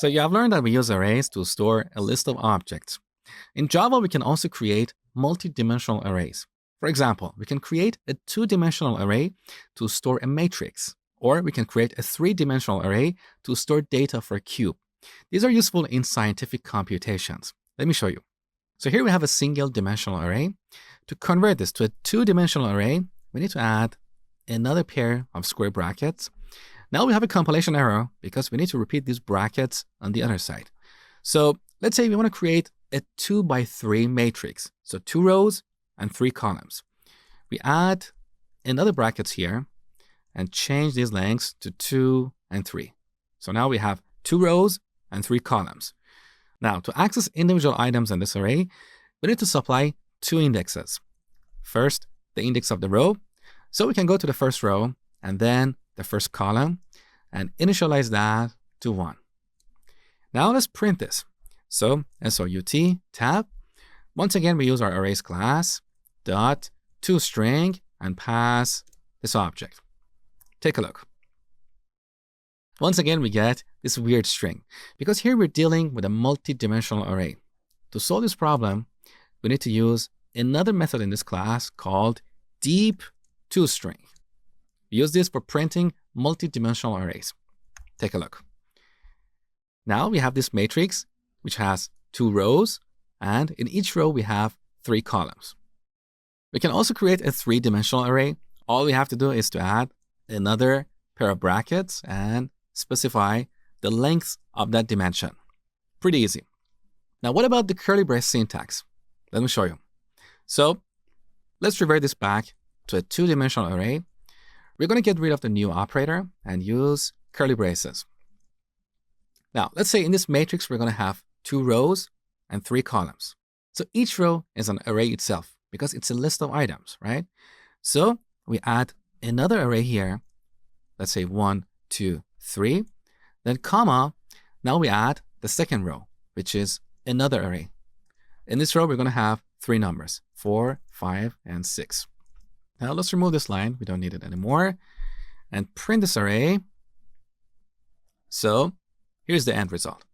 So you have learned that we use arrays to store a list of objects. In Java, we can also create multi-dimensional arrays. For example, we can create a two-dimensional array to store a matrix, or we can create a three-dimensional array to store data for a cube. These are useful in scientific computations. Let me show you. So here we have a single-dimensional array. To convert this to a two-dimensional array, we need to add another pair of square brackets. Now we have a compilation error because we need to repeat these brackets on the other side. So let's say we want to create a 2x3 matrix. So 2 rows and 3 columns. We add another brackets here and change these lengths to 2 and 3. So now we have 2 rows and 3 columns. Now to access individual items in this array, we need to supply 2 indexes. First, the index of the row. So we can go to the first row and then the first column and initialize that to 1. Now let's print this. So SOUT tab. Once again, we use our arrays class dot toString and pass this object. Take a look. Once again, we get this weird string because here we're dealing with a multi-dimensional array. To solve this problem, we need to use another method in this class called deep toString. We use this for printing multi-dimensional arrays. Take a look. Now we have this matrix which has 2 rows, and in each row we have 3 columns. We can also create a 3-dimensional array. All we have to do is to add another pair of brackets and specify the length of that dimension. Pretty easy. Now what about the curly brace syntax? Let me show you. So let's revert this back to a 2-dimensional array. We're going to get rid of the new operator and use curly braces. Now, let's say in this matrix, we're going to have 2 rows and 3 columns. So each row is an array itself because it's a list of items, right? So we add another array here. Let's say 1, 2, 3. Then comma. Now we add the second row, which is another array. In this row, we're going to have 3 numbers, 4, 5, and 6. Now let's remove this line. We don't need it anymore. And print this array. So here's the end result.